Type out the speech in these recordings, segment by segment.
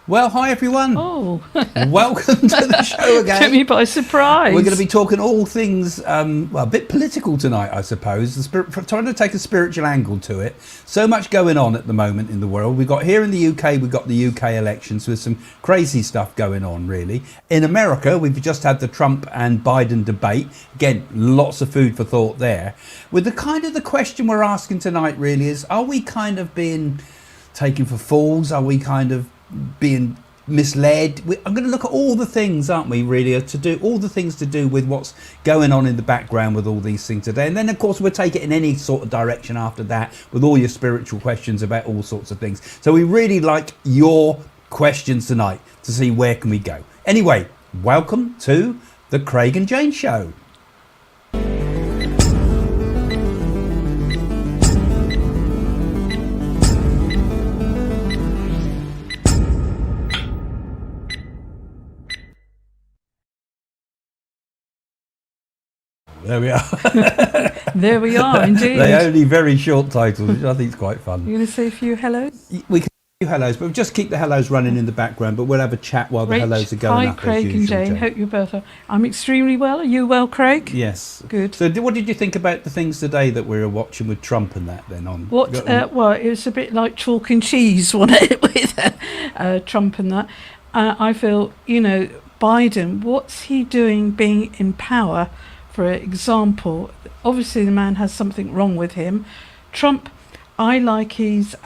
Well, hi everyone. Oh, Welcome to the show again. took me by surprise. We're going to be talking all things, well, a bit political tonight, I suppose. Trying to take a spiritual angle to it. So much going on at the moment in the world. We've got here in the UK, we've got the UK elections with some crazy stuff going on, really. In America, we've just had the Trump and Biden debate. Again, lots of food for thought there. With the question we're asking tonight, really, is are we kind of being taken for fools? Are we kind of being misled? I'm going to look at all the things, aren't we, really, to do all the things to do with what's going on in the background with all these things today. And then, of course, we'll take it in any sort of direction after that with all your spiritual questions about all sorts of things. So we really like your questions tonight to see where can we go. Anyway, welcome to the Craig and Jane Show. There we are. There we are, indeed. They're only very short titles, which I think is quite fun. You're going to say a few hellos? We can do hellos, but we'll just keep the hellos running in the background, but we'll have a chat while the hellos are going up. Hi, Craig and Jane. Hope you're both well. I'm extremely well. Are you well, Craig? Yes. Good. So what did you think about the things today that we were watching with Trump and that then on? Well, it was a bit like chalk and cheese, wasn't it, with Trump and that. I feel, Biden, what's he doing being in power? For example, obviously the man has something wrong with him. Trump, I like his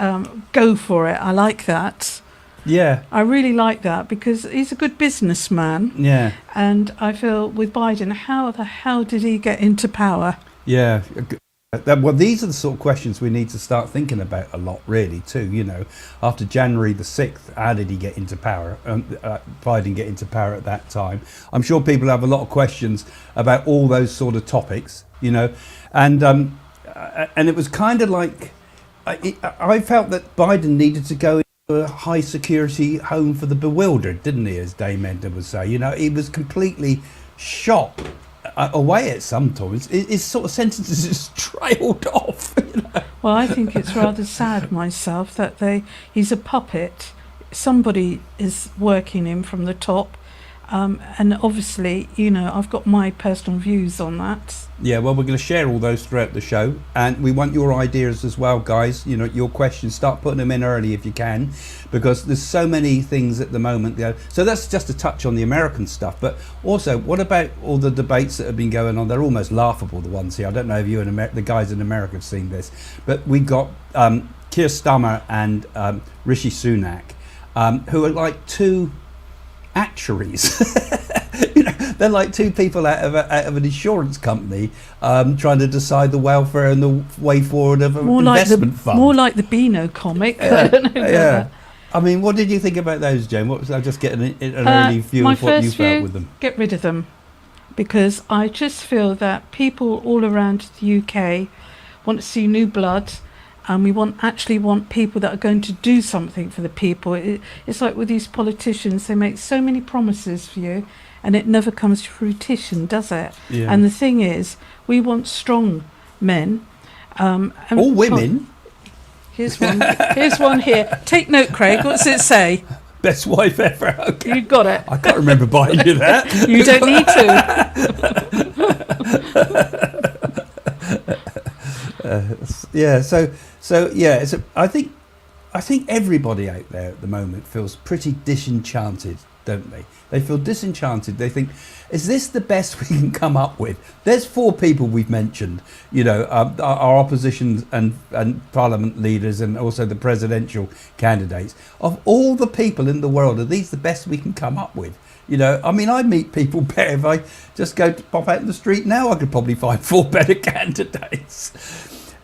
go for it. I like that. Yeah. I really like that because he's a good businessman. Yeah. And I feel with Biden, how the hell did he get into power? Yeah. Well, these are the sort of questions we need to start thinking about a lot, really, too. After January the 6th, how did he get into power? Biden get into power at that time? I'm sure people have a lot of questions about all those sort of topics, and it was kind of like I felt that Biden needed to go into a high security home for the bewildered, didn't he? As Dame Edna would say, he was completely shot away at some times. His sort of sentences just trailed off. Well, I think it's rather sad myself that he's a puppet. Somebody is working him from the top, and obviously, I've got my personal views on that. Yeah, well, we're going to share all those throughout the show, and we want your ideas as well, guys. Your questions, start putting them in early if you can, because there's so many things at the moment. So that's just a touch on the American stuff, but also, what about all the debates that have been going on? They're almost laughable, the ones here. I don't know if you and the guys in America have seen this, but we got Keir Starmer and Rishi Sunak, who are like two actuaries. They're like two people out of an insurance company trying to decide the welfare and the way forward of an investment fund. More like the Beano comic. I don't know about that. I mean, what did you think about those, Jane? I'll just get an early view of what you felt with them. Get rid of them, because I just feel that people all around the UK want to see new blood. And we actually want people that are going to do something for the people. It's like with these politicians, they make so many promises for you, and it never comes to fruition, does it? Yeah. And the thing is, we want strong men. Or women. Here's one. Here's one here. Take note, Craig. What's it say? Best wife ever. Okay. You got it. I can't remember buying you that. You don't need to. I think everybody out there at the moment feels pretty disenchanted, don't they? They feel disenchanted. They think, is this the best we can come up with? There's four people we've mentioned, our opposition and parliament leaders and also the presidential candidates. Of all the people in the world, are these the best we can come up with? I meet people better. If I just go to pop out in the street now, I could probably find four better candidates.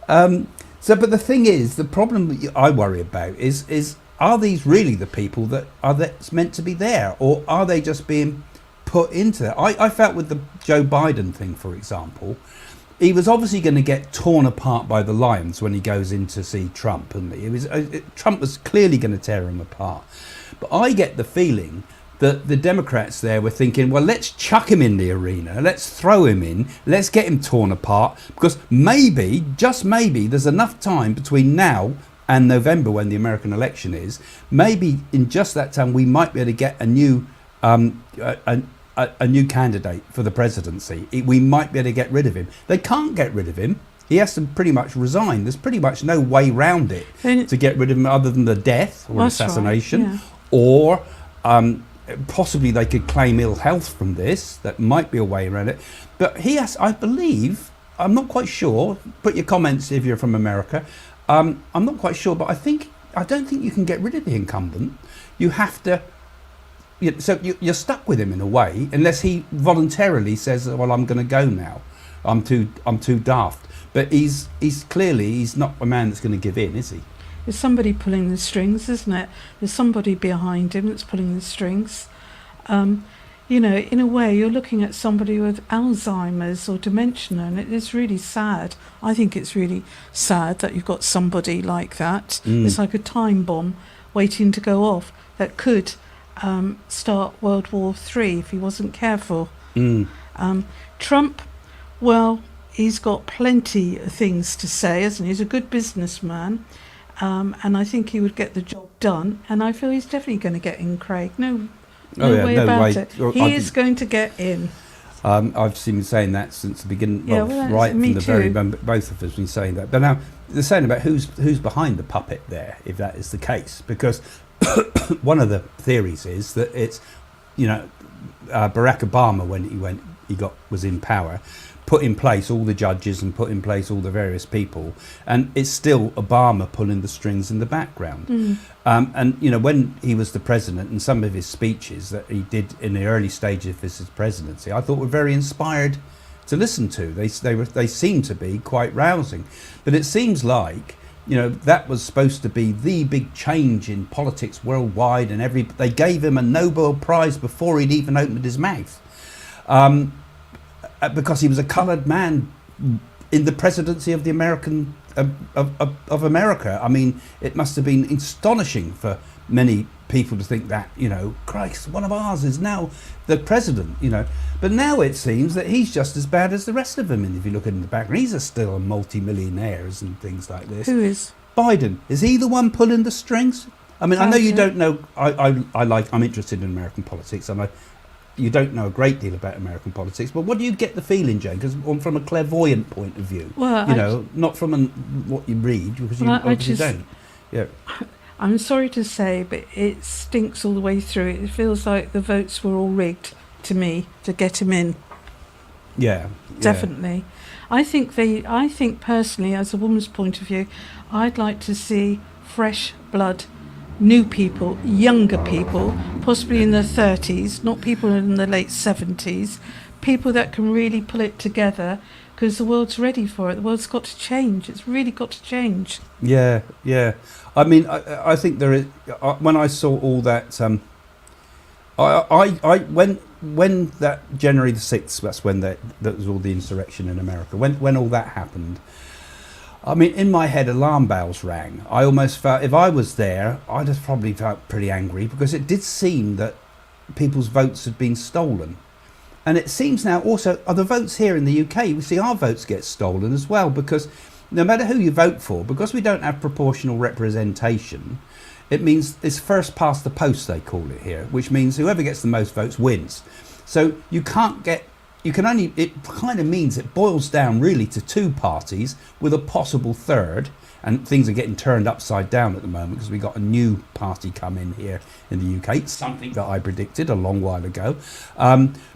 But the thing is, the problem that I worry about is are these really the people that's meant to be there, or are they just being put into that? I felt with the Joe Biden thing, for example, he was obviously going to get torn apart by the lions when he goes in to see Trump, and Trump was clearly going to tear him apart. But I get the feeling the Democrats there were thinking, well, let's chuck him in the arena, let's throw him in, let's get him torn apart, because maybe, just maybe, there's enough time between now and November, when the American election is, maybe in just that time we might be able to get a new a new candidate for the presidency. We might be able to get rid of him. They can't get rid of him. He has to pretty much resign. There's pretty much no way round it to get rid of him other than the death or assassination, right, yeah. or possibly they could claim ill health from this. That might be a way around it. But he has, I believe, I'm not quite sure. Put your comments if you're from America. I'm not quite sure, but I don't think you can get rid of the incumbent. You have to. So you're stuck with him in a way, unless he voluntarily says, "Well, I'm going to go now. I'm too daft." But he's not a man that's going to give in, is he? There's somebody pulling the strings, isn't it? There's somebody behind him that's pulling the strings. You know, in a way, you're looking at somebody with Alzheimer's or dementia, and it is really sad. I think it's really sad that you've got somebody like that. It's like a time bomb waiting to go off that could start World War III if he wasn't careful. Trump, well, he's got plenty of things to say, hasn't he? He's a good businessman, and I think he would get the job done. And I feel he's definitely going to get in, Craig. No way about it. He is going to get in. I've been saying that since the beginning, right from the very moment. Both of us have been saying that. But now they're saying about who's behind the puppet there, if that is the case, because one of the theories is that it's, Barack Obama, when he was in power, put in place all the judges and put in place all the various people, and it's still Obama pulling the strings in the background. And when he was the president, and some of his speeches that he did in the early stages of his presidency, I thought were very inspired to listen to. They seem to be quite rousing, but it seems like that was supposed to be the big change in politics worldwide, and they gave him a Nobel Prize before he'd even opened his mouth. Because he was a coloured man in the presidency of the American of America. I mean, it must have been astonishing for many people to think that, Christ, one of ours is now the president, But now it seems that he's just as bad as the rest of them. And if you look in the background, he's still a multi-millionaires and things like this. Who is? Biden. Is he the one pulling the strings? I mean, I know you don't know. I'm interested in American politics, and you don't know a great deal about American politics, but what do you get the feeling, Jane? Because from a clairvoyant point of view, not from what you read, because you obviously don't. Yeah. I'm sorry to say, but it stinks all the way through. It feels like the votes were all rigged to me to get him in. Yeah. Definitely. I think personally, as a woman's point of view, I'd like to see fresh blood, new people, younger people, possibly in their 30s, not people in the late 70s, people that can really pull it together, because the world's ready for it. The world's got to change. It's really got to change. Yeah. I mean, I think there is. When I saw all that, when that January the 6th, that's when that was all the insurrection in America. When all that happened, I mean, in my head, alarm bells rang. I almost felt, if I was there, I'd have probably felt pretty angry, because it did seem that people's votes had been stolen. And it seems now also, the votes here in the UK, we see our votes get stolen as well, because no matter who you vote for, because we don't have proportional representation, it means it's first past the post, they call it here, which means whoever gets the most votes wins. So it kind of means it boils down really to two parties with a possible third, and things are getting turned upside down at the moment because we got a new party come in here in the UK, something that I predicted a long while ago.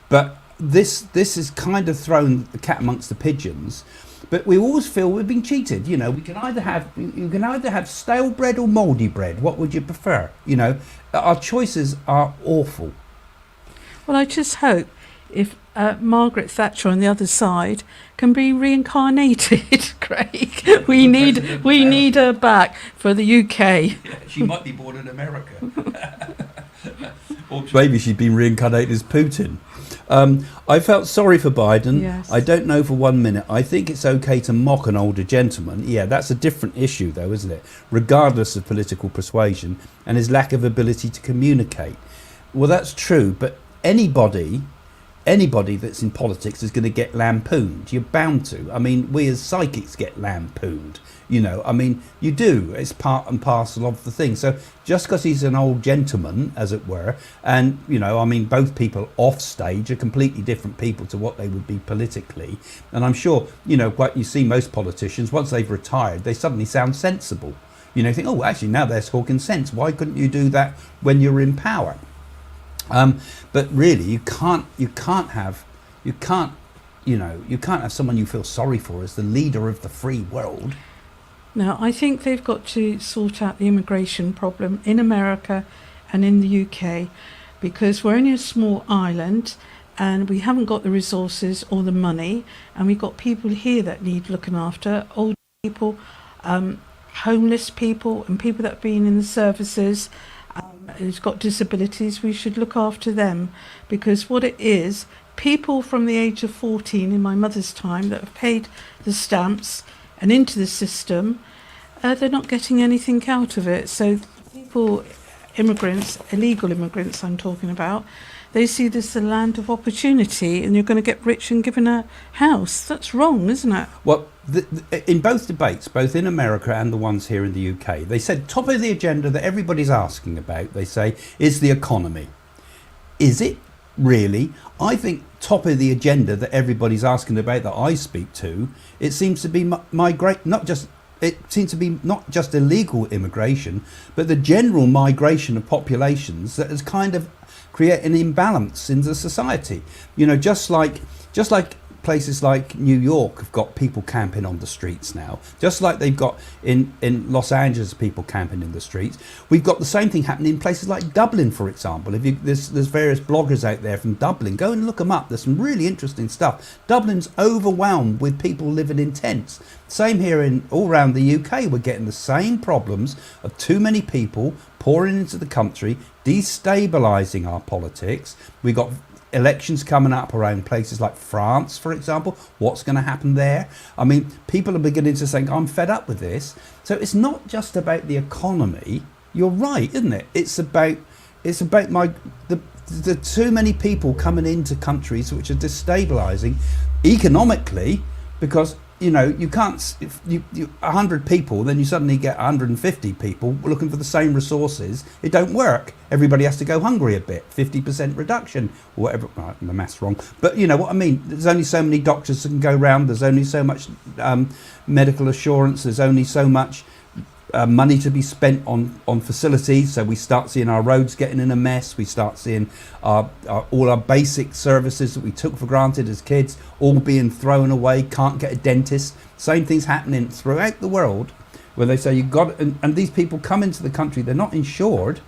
But this is kind of thrown the cat amongst the pigeons. But we always feel we've been cheated. You can either have stale bread or mouldy bread. What would you prefer? Our choices are awful. Well, I just hope if Margaret Thatcher on the other side can be reincarnated, Craig. We need her back for the UK. Yeah, she might be born in America. Or maybe she'd been reincarnated as Putin. I felt sorry for Biden. Yes. I don't know for 1 minute. I think it's okay to mock an older gentleman. Yeah, that's a different issue though, isn't it? Regardless of political persuasion and his lack of ability to communicate. Well, that's true, but anybody anybody that's in politics is going to get lampooned. You're bound to. I mean, we as psychics get lampooned. You know, I mean, you do. It's part and parcel of the thing. So just because he's an old gentleman, as it were, and, you know, I mean, both people off stage are completely different people to what they would be politically. And I'm sure, you know, what you see most politicians, once they've retired, they suddenly sound sensible. You know, you think, oh, actually, now they're talking sense. Why couldn't you do that when you're in power? But really, you can't have someone you feel sorry for as the leader of the free world. Now, I think they've got to sort out the immigration problem in America and in the UK, because we're only a small island and we haven't got the resources or the money, and we've got people here that need looking after, old people, homeless people, and people that have been in the services, who's got disabilities. We should look after them, because what it is, people from the age of 14 in my mother's time that have paid the stamps and into the system, they're not getting anything out of it. So people, immigrants, illegal immigrants I'm talking about, they see this as a land of opportunity, and you're going to get rich and given a house. That's wrong, isn't it? Well, in both debates, both in America and the ones here in the UK, they said top of the agenda that everybody's asking about, they say, is the economy. Is it really? I think top of the agenda that everybody's asking about, that I speak to, it seems to be it seems to be not just illegal immigration, but the general migration of populations that has kind of created an imbalance in the society. You know, just like places like New York have got people camping on the streets now, just like they've got in Los Angeles people camping in the streets. We've got the same thing happening in places like Dublin, for example. There's various bloggers out there from Dublin. Go and look them up. There's some really interesting stuff. Dublin's overwhelmed with people living in tents. Same here all around the UK. We're getting the same problems of too many people pouring into the country, destabilising our politics. We've got elections coming up around places like France, for example. What's going to happen there? I mean, people are beginning to think, I'm fed up with this. So it's not just about the economy. You're right, isn't it? It's about the too many people coming into countries which are destabilising economically, because, you know, you can't, if you 100 people, then you suddenly get 150 people looking for the same resources. It don't work. Everybody has to go hungry a bit, 50% reduction, or whatever. Well, the math's wrong, but you know what I mean. There's only so many doctors that can go round. There's only so much medical assurance. There's only so much money to be spent on facilities. So we start seeing our roads getting in a mess. We start seeing all our basic services that we took for granted as kids all being thrown away. Can't get a dentist. Same thing's happening throughout the world, where they say you've got, and these people come into the country, they're not insured,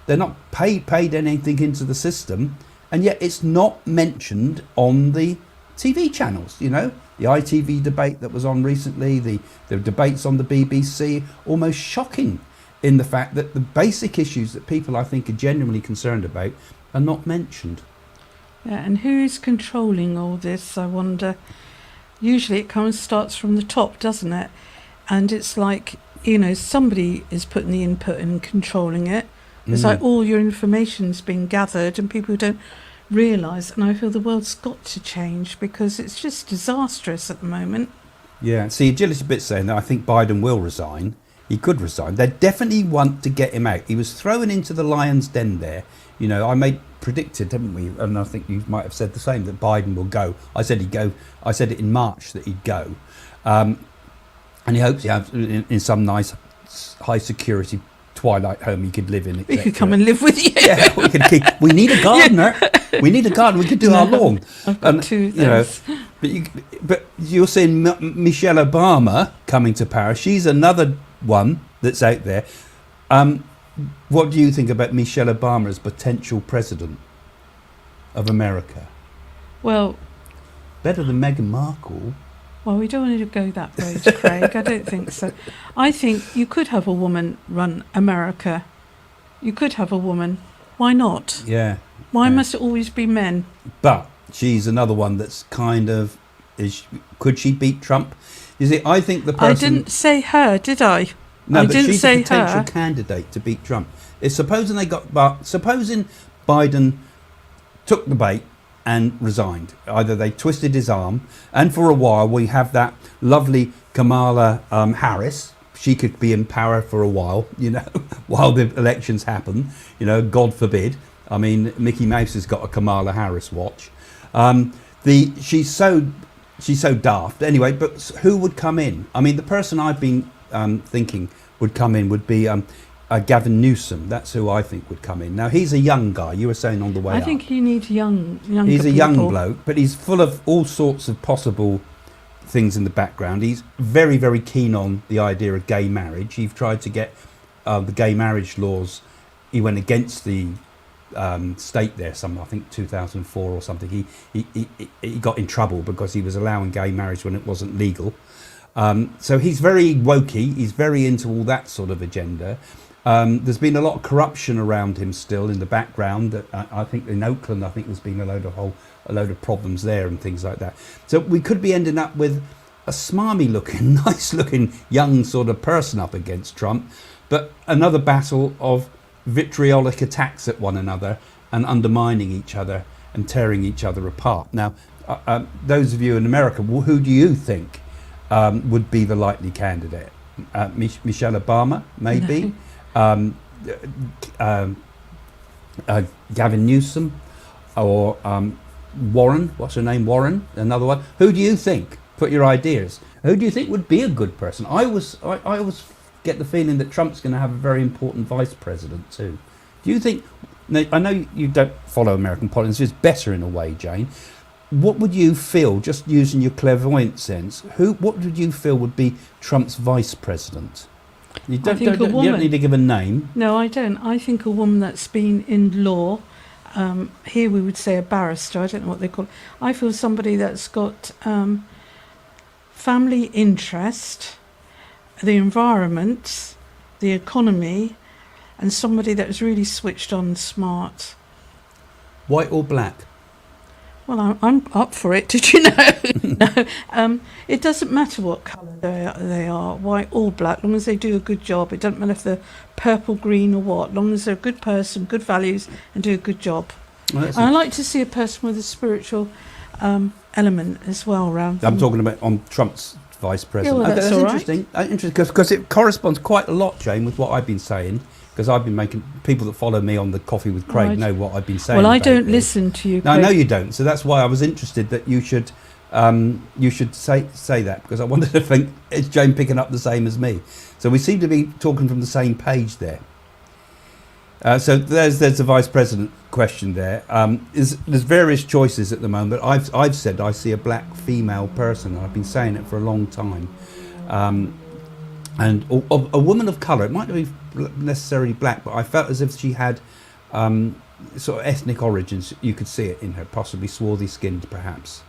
they're not paid anything into the system, and yet it's not mentioned on the TV channels. You know, the ITV debate that was on recently, the debates on the BBC, almost shocking in the fact that the basic issues that people, I think, are genuinely concerned about are not mentioned. Yeah, and who's controlling all this, I wonder? Usually it starts from the top, doesn't it? And it's like, you know, somebody is putting the input and controlling it. It's like all your information's being gathered and people don't realise, and I feel the world's got to change, because it's just disastrous at the moment. Yeah, see, Gillis a bit saying that I think Biden will resign. He could resign. They definitely want to get him out. He was thrown into the lion's den there. You know, predicted, didn't we? And I think you might have said the same, that Biden will go. I said he'd go. I said it in March that he'd go. And he hopes he has in some nice high security twilight home he could live in. We could come and live with you. Yeah, we need a gardener. We need a gardener. We could do our lawn. I've got two of those. You know, but you're seeing Michelle Obama coming to power. She's another one that's out there. What do you think about Michelle Obama as potential president of America? Well, better than Meghan Markle. Well, we don't want to go that road, Craig. I don't think so. I think you could have a woman run America. You could have a woman. Why not? Yeah. Why must it always be men? But she's another one that's kind of... could she beat Trump? You see, I think the person... I didn't say her, did I? No, I but didn't she's say a potential her. candidate to beat Trump. Supposing Biden took the bait and resigned. Either they twisted his arm, and for a while we have that lovely Kamala Harris. She could be in power for a while, while the elections happen. God forbid. I mean, Mickey Mouse has got a Kamala Harris watch. She's so daft. Anyway, but who would come in? I mean, the person I've been thinking would come in would be Gavin Newsom. That's who I think would come in. Now, he's a young guy. You were saying on the way I up. think he needs younger He's a people. young bloke, but he's full of all sorts of possible things in the background. He's very, very keen on the idea of gay marriage. He's tried to get the gay marriage laws. He went against the state there, I think 2004 or something. He got in trouble because he was allowing gay marriage when it wasn't legal. So he's very wokey. He's very into all that sort of agenda. There's been a lot of corruption around him still in the background. I think in Oakland, there's been a load of problems there and things like that. So we could be ending up with a smarmy looking, nice looking young sort of person up against Trump, but another battle of vitriolic attacks at one another and undermining each other and tearing each other apart. Now, those of you in America, who do you think would be the likely candidate? Michelle Obama, maybe? No. Gavin Newsom, or Warren? What's her name? Warren? Another one. Who do you think? Put your ideas. Who do you think would be a good person? I always get the feeling that Trump's going to have a very important vice president too. Do you think? Now, I know you don't follow American politics. It's better in a way, Jane. What would you feel, just using your clairvoyant sense? What would you feel would be Trump's vice president? You don't need to give a name. No, I don't. I think a woman that's been in law. Here we would say a barrister. I don't know what they call it. I feel somebody that's got family interest, the environment, the economy, and somebody that was really switched on, smart. White or black? Well, I'm up for it. Did you know? No, it doesn't matter what colour they are, white or black, as long as they do a good job. It doesn't matter if they're purple, green, or what. As long as they're a good person, good values, and do a good job. Well, and I like to see a person with a spiritual element as well around. I'm talking about on Trump's vice president. Yeah, well, that's all interesting. Interesting, because it corresponds quite a lot, Jane, with what I've been saying. Because I've been making people that follow me on the Coffee with Craig know what I've been saying. Well, I don't listen to you. No, I know you don't. So that's why I was interested that you should say that, because I wanted to think, is Jane picking up the same as me? So we seem to be talking from the same page there. So there's the vice president question there. There's various choices at the moment. I've said I see a black female person. I've been saying it for a long time. And a woman of colour. It might not be necessarily black, but I felt as if she had sort of ethnic origins. You could see it in her, possibly swarthy skinned, perhaps.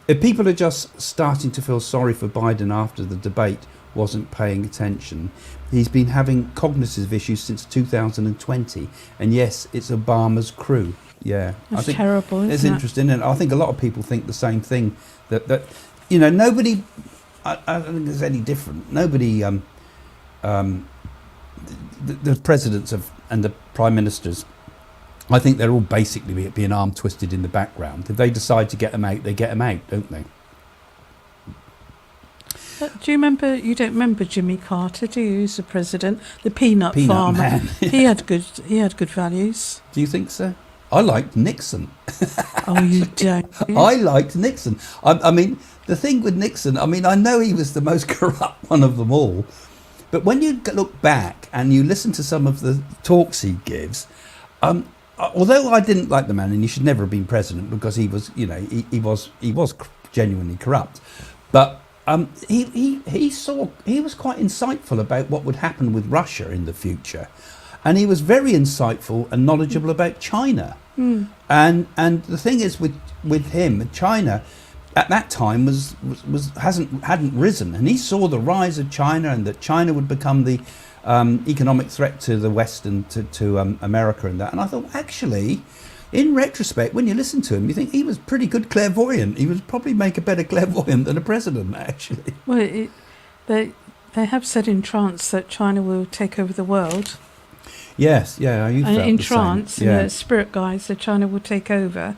If people are just starting to feel sorry for Biden after the debate wasn't paying attention, he's been having cognitive issues since 2020, and yes, it's Obama's crew. Yeah, that's terrible. Isn't it's interesting, and I think a lot of people think the same thing. That nobody. I don't think it's any different. Nobody, the presidents and the prime ministers, I think they're all basically being arm twisted in the background. If they decide to get them out, they get them out, don't they? Do you remember? You don't remember Jimmy Carter, do you? Who's the president, the peanut farmer. Man. He had good values. Do you think so? I liked Nixon. Oh, you don't? I liked Nixon. I mean, the thing with Nixon, I mean, I know he was the most corrupt one of them all, but when you look back and you listen to some of the talks he gives, although I didn't like the man, and he should never have been president because he was, he was genuinely corrupt, but he was quite insightful about what would happen with Russia in the future. And he was very insightful and knowledgeable about China. Mm. And the thing is with him, China at that time hadn't risen, and he saw the rise of China and that China would become the economic threat to the West and to America and that. And I thought, actually, in retrospect, when you listen to him, you think he was pretty good clairvoyant. He would probably make a better clairvoyant than a president, actually. Well, they have said in trance that China will take over the world. Yes, yeah, you And felt in the trance, same. and Yeah. the spirit guides, so China will take over.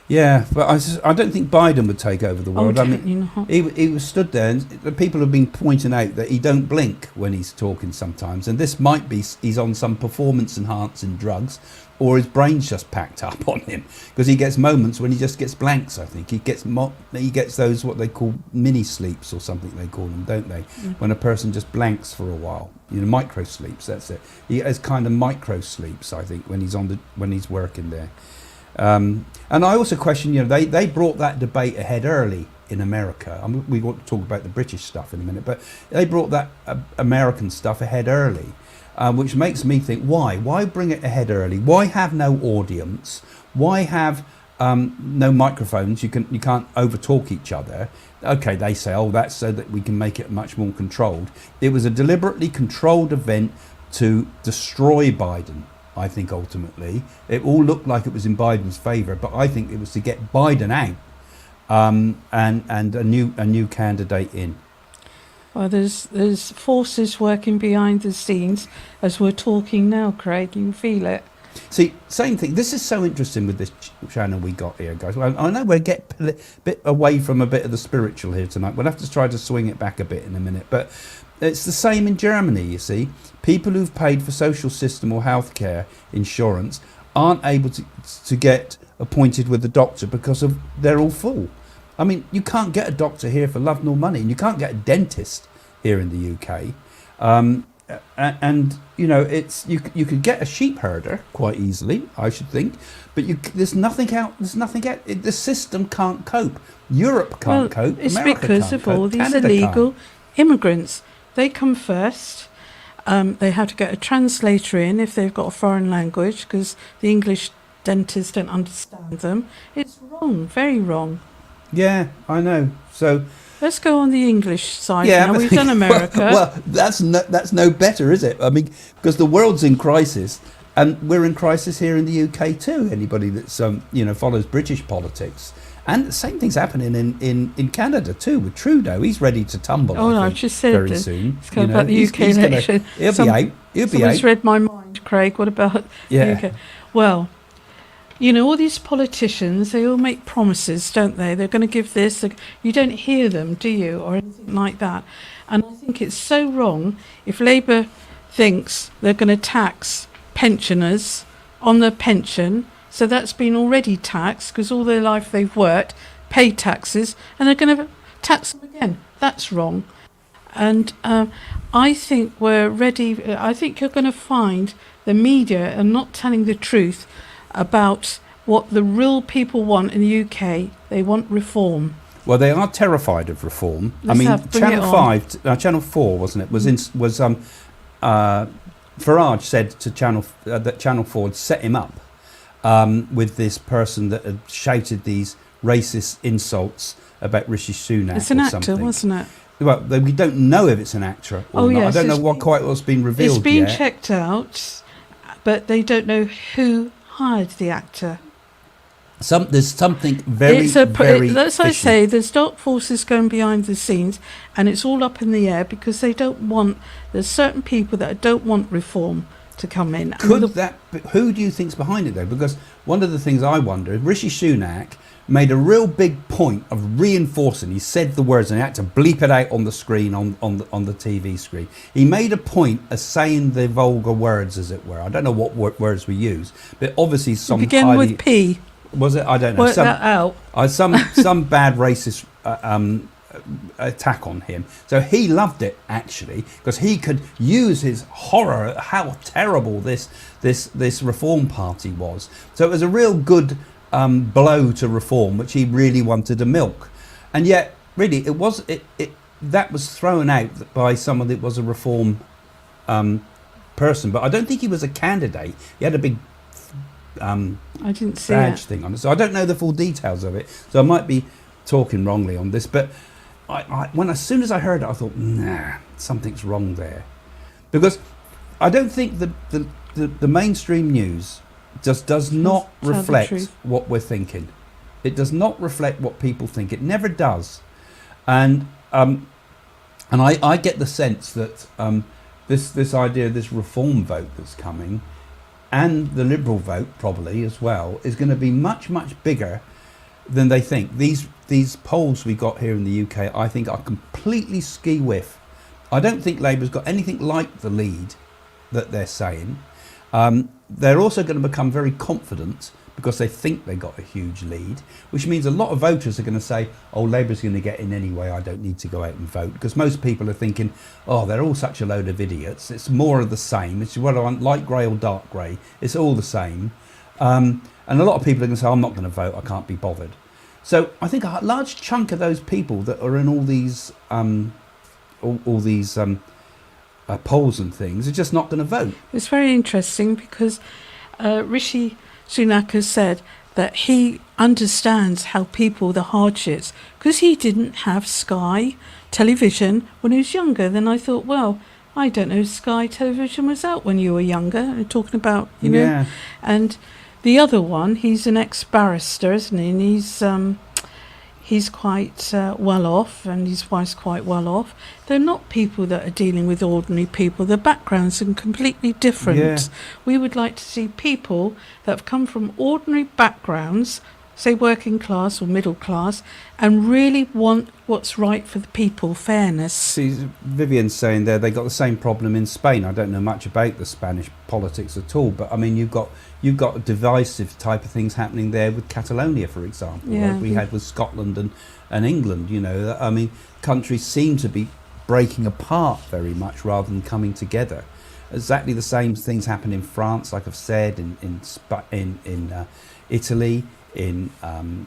Yeah, but I don't think Biden would take over the world. I mean, definitely not. he was stood there, and the people have been pointing out that he don't blink when he's talking sometimes, and this might be he's on some performance enhancing drugs, or his brain's just packed up on him, because he gets moments when he just gets blanks. I think he gets those what they call mini sleeps or something they call them, don't they? When a person just blanks for a while, micro sleeps. That's it. He has kind of micro sleeps, I think, when he's working there. And I also question, they brought that debate ahead early in America. We want to talk about the British stuff in a minute, but they brought that American stuff ahead early, which makes me think, why? Why bring it ahead early? Why have no audience? Why have no microphones? You can't overtalk each other. Okay, they say, that's so that we can make it much more controlled. It was a deliberately controlled event to destroy Biden. I think ultimately it all looked like it was in Biden's favour, but I think it was to get Biden out and a new candidate in. Well, there's forces working behind the scenes as we're talking now, Craig. You can feel it. See, same thing. This is so interesting with this channel we got here, guys. Well, I know we're getting a bit away from a bit of the spiritual here tonight. We'll have to try to swing it back a bit in a minute, but it's the same in Germany, you see. People who've paid for social system or healthcare insurance aren't able to get appointed with a doctor because they're all full. I mean, you can't get a doctor here for love nor money, and you can't get a dentist here in the UK. And it's you could get a sheep herder quite easily, I should think, but there's nothing out. The system can't cope. Europe can't cope. It's America because can't of cope. all these Canada illegal can't. immigrants. They come first. They have to get a translator in if they've got a foreign language, because the English dentists don't understand them. It's wrong, very wrong. Yeah, I know. So let's go on the English side yeah, now. We've done America. Well, that's no better, is it? I mean, because the world's in crisis, and we're in crisis here in the UK too. Anybody that's follows British politics. And the same thing's happening in Canada too with Trudeau. He's ready to tumble. Oh, no, I I think, just said very this. soon. It's about the UK election. He'll be out. Someone's read my mind, Craig. What about the UK? Well, all these politicians, they all make promises, don't they? They're going to give this. You don't hear them, do you, or anything like that? And I think it's so wrong if Labour thinks they're going to tax pensioners on their pension. So that's been already taxed because all their life they've worked, paid taxes, and they're going to tax them again. That's wrong. And I think we're ready. I think you're going to find the media are not telling the truth about what the real people want in the UK. They want reform. Well, they are terrified of reform. Channel 4, wasn't it? Farage said to that Channel 4 had set him up. With this person that had shouted these racist insults about Rishi Sunak. It's an actor, something. Wasn't it? Well, we don't know if it's an actor or not. Yes, I don't know what's been revealed It's been yet. checked out, but they don't know who hired the actor. There's something very That's what I fishy. say. There's dark forces going behind the scenes, and it's all up in the air because they don't want. There's certain people that don't want reform to come in. Who do you think's behind it though? Because one of the things I wonder, Rishi Sunak made a real big point of reinforcing. He said the words and he had to bleep it out on the screen on the TV screen. He made a point of saying the vulgar words, as it were. I don't know what words we use, but obviously some begin with P. Was it? I don't know. Work that out. Some bad racist attack on him. So he loved it actually because he could use his horror at how terrible this Reform Party was. So it was a real good blow to reform, which he really wanted to milk. And yet, really, that was thrown out by someone that was a Reform person. But I don't think he was a candidate. He had a big I didn't see badge thing on it, so I don't know the full details of it. So I might be talking wrongly on this, but as soon as I heard it, I thought, nah, something's wrong there, because I don't think the mainstream news just does not reflect what we're thinking. It does not reflect what people think. It never does, and I get the sense that this idea, this reform vote that's coming, and the Liberal vote probably as well, is going to be much, much bigger than they think. These polls we got here in the UK, I think, are completely ski-whiff. I don't think Labour's got anything like the lead that they're saying. They're also going to become very confident because they think they got a huge lead, which means a lot of voters are going to say, oh, Labour's going to get in anyway, I don't need to go out and vote. Because most people are thinking, oh, they're all such a load of idiots. It's more of the same. It's whether I want light grey or dark grey. It's all the same. And a lot of people are going to say, I'm not going to vote, I can't be bothered. So I think a large chunk of those people that are in all these polls and things are just not going to vote. It's very interesting because Rishi Sunak has said that he understands how people, the hardships, because he didn't have Sky television when he was younger. Then I thought, well, I don't know, Sky television was out when you were younger. We're talking about, you know, Yeah. and the other one, he's an ex-barrister, isn't he? And he's quite well off, and his wife's quite well off. They're not people that are dealing with ordinary people. Their backgrounds are completely different. Yeah. We would like to see people that have come from ordinary backgrounds, say working class or middle class, and really want what's right for the people, fairness. See, Vivian's saying there they got the same problem in Spain. I don't know much about the Spanish politics at all, but I mean you've got divisive type of things happening there with Catalonia, for example, Yeah. like we had with Scotland and England. You know, I mean, countries seem to be breaking apart very much rather than coming together. Exactly the same things happen in France, like I've said, in Italy, in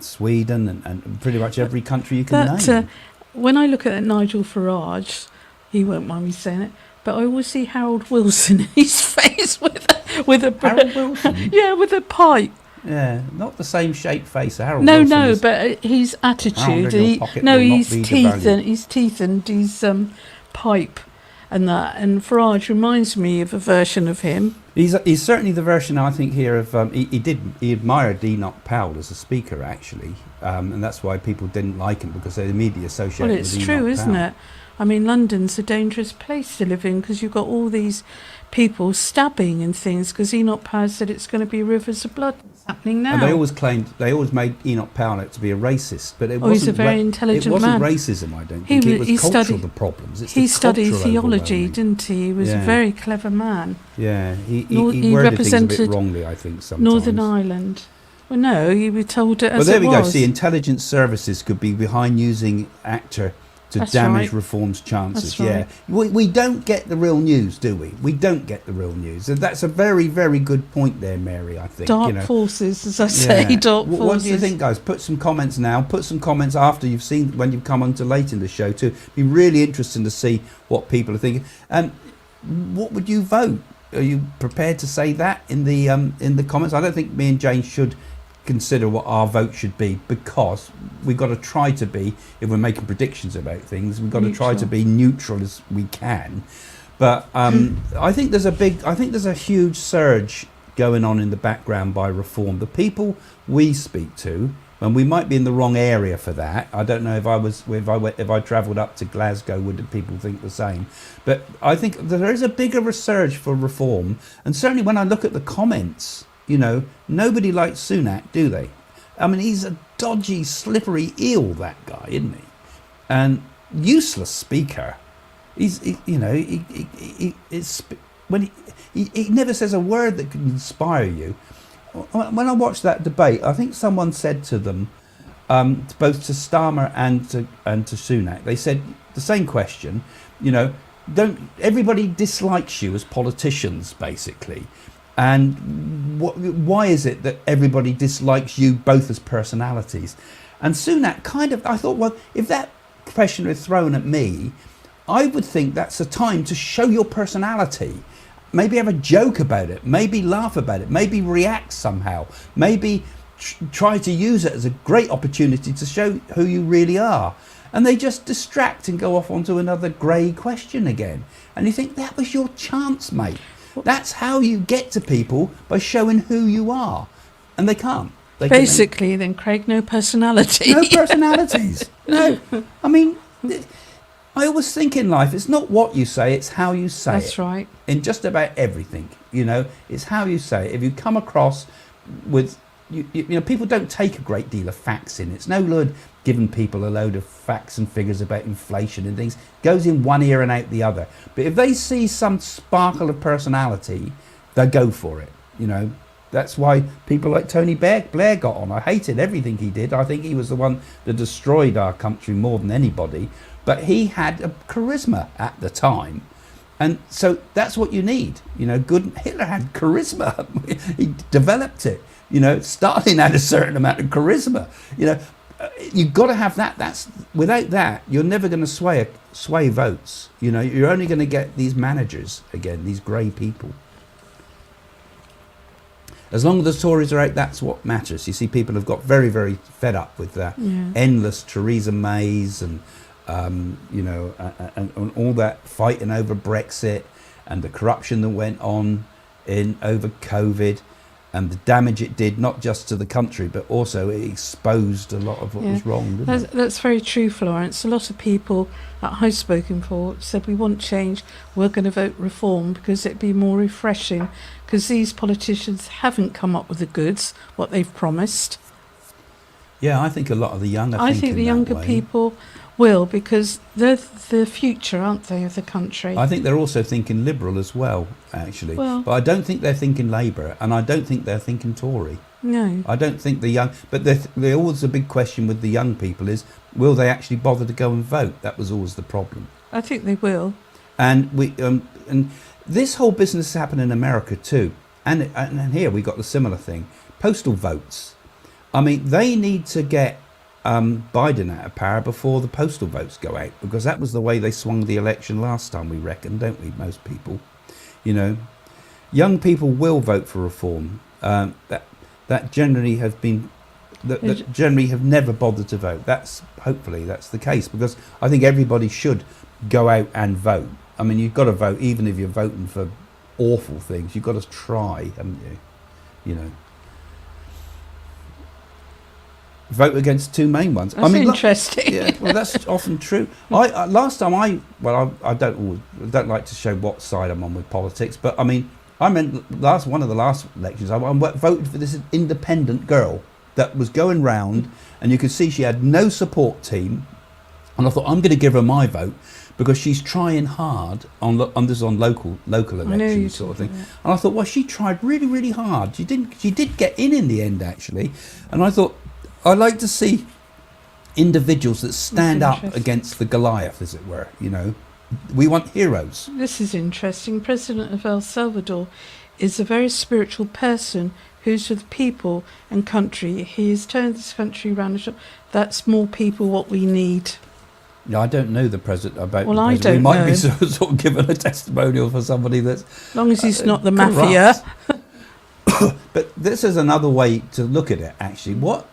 Sweden, and pretty much every country you can name. When I look at Nigel Farage, he won't mind me saying it, but I always see Harold Wilson in his face with a Harold Wilson? yeah, with a pipe. Yeah, not the same shaped face. Harold No, Wilson no, is- but his attitude. in your pocket will not His be teeth devalued. and his pipe, and that. And Farage reminds me of a version of him. He's certainly the version I think here of he admired Enoch Powell as a speaker actually, and that's why people didn't like him because they immediately associated Well, with it's Enoch true, isn't Powell. it? I mean, London's a dangerous place to live in because you've got all these people stabbing and things. Because Enoch Powell said it's going to be rivers of blood. It's happening now. And they always made Enoch Powell out to be a racist, but it Oh, he's wasn't. a very intelligent it wasn't man. racism, I don't think. It was cultural. The problems. It's He the studied cultural theology, overwhelming. didn't he? He was a Yeah. very clever man. Yeah, he He worded things a bit represented wrongly, I think, sometimes. Northern Ireland. Well, no, you were told it Well, as there it we was. go. See, intelligence services could be behind using actor to That's damage right. reform's chances. That's right. Yeah, we don't get the real news, do we? We don't get the real news. And that's a very, very good point there, Mary. I think. Dark forces, as I say, dark forces. What do you think, guys? Put some comments now. Put some comments after you've seen when you've come on to late in the show too. Be really interesting to see what people are thinking. And what would you vote? Are you prepared to say that in the comments? I don't think me and Jane should consider what our vote should be because we've got to try to be, if we're making predictions about things, we've got to try to be neutral as we can. But I think there's a huge surge going on in the background by reform. The people we speak to, and we might be in the wrong area for that. I don't know if I travelled up to Glasgow, would people think the same? But I think there is a bigger surge for reform, and certainly when I look at the comments, you know, nobody likes Sunak, do they? I mean, he's a dodgy, slippery eel, that guy, isn't he? And useless speaker. He never says a word that could inspire you. When I watched that debate, I think someone said to them, both to Starmer and to Sunak, they said the same question. You know, everybody dislikes you as politicians, basically. And why is it that everybody dislikes you both as personalities? And Sunak I thought, well, if that question was thrown at me, I would think that's a time to show your personality. Maybe have a joke about it, maybe laugh about it, maybe react somehow, maybe try to use it as a great opportunity to show who you really are. And they just distract and go off onto another grey question again. And you think, that was your chance, mate. That's how you get to people, by showing who you are. And they can't. Basically, then, Craig, no personality. No personalities. No. I mean, I always think in life, it's not what you say, it's how you say it. That's right. In just about everything, it's how you say it. If you come across with, people don't take a great deal of facts in. It's no good giving people a load of facts and figures about inflation and things. Goes in one ear and out the other. But if they see some sparkle of personality, they go for it. That's why people like Tony Blair got on. I hated everything he did. I think he was the one that destroyed our country more than anybody. But he had a charisma at the time. And so that's what you need. Hitler had charisma. He developed it. Stalin had a certain amount of charisma. You've got to have that. Without that, you're never going to sway votes. You're only going to get these managers again, these grey people. As long as the Tories are out, that's what matters. You see, people have got very, very fed up with that endless Theresa Mays and and all that fighting over Brexit and the corruption that went on over COVID and the damage it did, not just to the country, but also it exposed a lot of what was wrong. That's very true, Florence. A lot of people that I've spoken for said we want change, we're going to vote reform because it'd be more refreshing, because these politicians haven't come up with the goods, what they've promised. Yeah, I think a lot of the younger I think the younger people will, because they're the future, aren't they, of the country? I think they're also thinking Liberal as well, actually. But I don't think they're thinking Labour, and I don't think they're thinking Tory. No. I don't think the young... But they're always a big question with the young people is, will they actually bother to go and vote? That was always the problem. I think they will. And and this whole business has happened in America too. And here we got the similar thing. Postal votes. I mean, they need to get Biden out of power before the postal votes go out, because that was the way they swung the election last time, we reckon, don't we, most people? Young people will vote for reform. That generally have been... That generally have never bothered to vote. Hopefully that's the case, because I think everybody should go out and vote. I mean, you've got to vote, even if you're voting for awful things. You've got to try, haven't you? Vote against two main ones. That's interesting. Yeah, well, that's often true. Last time I don't like to show what side I'm on with politics, but I mean, one of the last elections, I voted for this independent girl that was going round, and you could see she had no support team, and I thought, I'm going to give her my vote because she's trying hard on local elections sort of thing. And I thought, well, she tried really, really hard. She did get in the end, actually, and I thought, I like to see individuals that stand up against the Goliath, as it were. We want heroes. This is interesting. President of El Salvador is a very spiritual person who's with people and country. He has turned this country around. That's more people what we need. Yeah, I don't know the president about. Well, the president. I don't know. We might be sort of given a testimonial for somebody that's. As long as he's not the mafia. But this is another way to look at it. Actually, what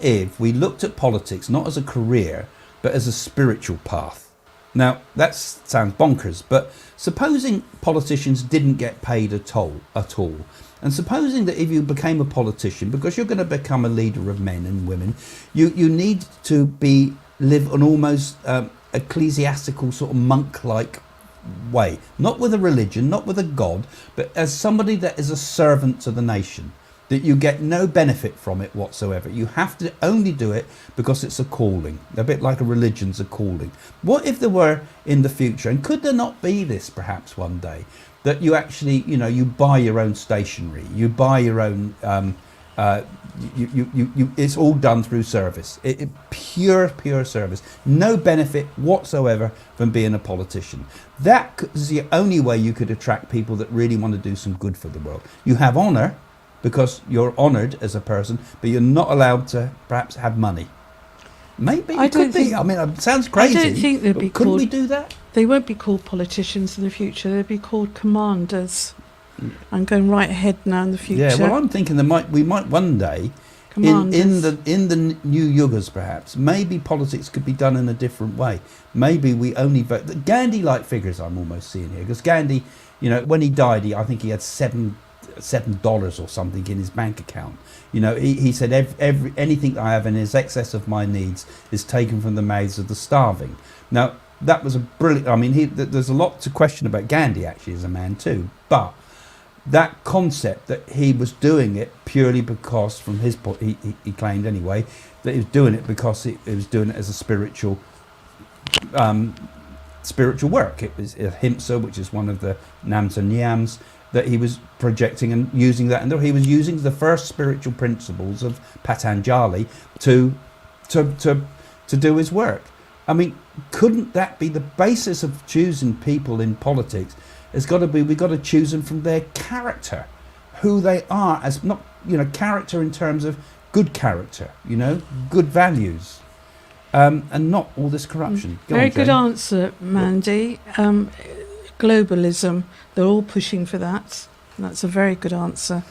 if we looked at politics not as a career, but as a spiritual path? Now, that sounds bonkers, but supposing politicians didn't get paid at all, and supposing that if you became a politician, because you're going to become a leader of men and women, you need to live an almost ecclesiastical sort of monk-like way, not with a religion, not with a god, but as somebody that is a servant to the nation. That you get no benefit from it whatsoever. You have to only do it because it's a calling, a bit like a religion's a calling. What if there were in the future, and could there not be this perhaps one day, that you actually, you buy your own stationery, you buy your own, it's all done through service, pure service, no benefit whatsoever from being a politician. That is the only way you could attract people that really want to do some good for the world. You have honour, because you're honoured as a person, but you're not allowed to perhaps have money. Maybe it could be. I mean, it sounds crazy. I don't think they'd be couldn't we do that? They won't be called politicians in the future. They'll be called commanders. I'm going right ahead now in the future. Yeah, well, I'm thinking we might one day, in the new yugas perhaps, maybe politics could be done in a different way. Maybe we only vote. The Gandhi-like figures I'm almost seeing here, because Gandhi, when he died, I think he had $7 or something in his bank account. He said anything I have in excess of my needs is taken from the mouths of the starving. Now that was a brilliant. I mean, there's a lot to question about Gandhi actually as a man too, but that concept that he was doing it purely because, from his point, he claimed anyway, that he was doing it because he was doing it as a spiritual work. It was Ahimsa, which is one of the Nams and Niyams, that he was projecting and using that, and he was using the first spiritual principles of Patanjali to do his work. I mean, couldn't that be the basis of choosing people in politics? It's got to be, we've got to choose them from their character, who they are, as not, character in terms of good character, good values, and not all this corruption. Very good answer, Mandy. Globalism, they're all pushing for that. That's a very good answer.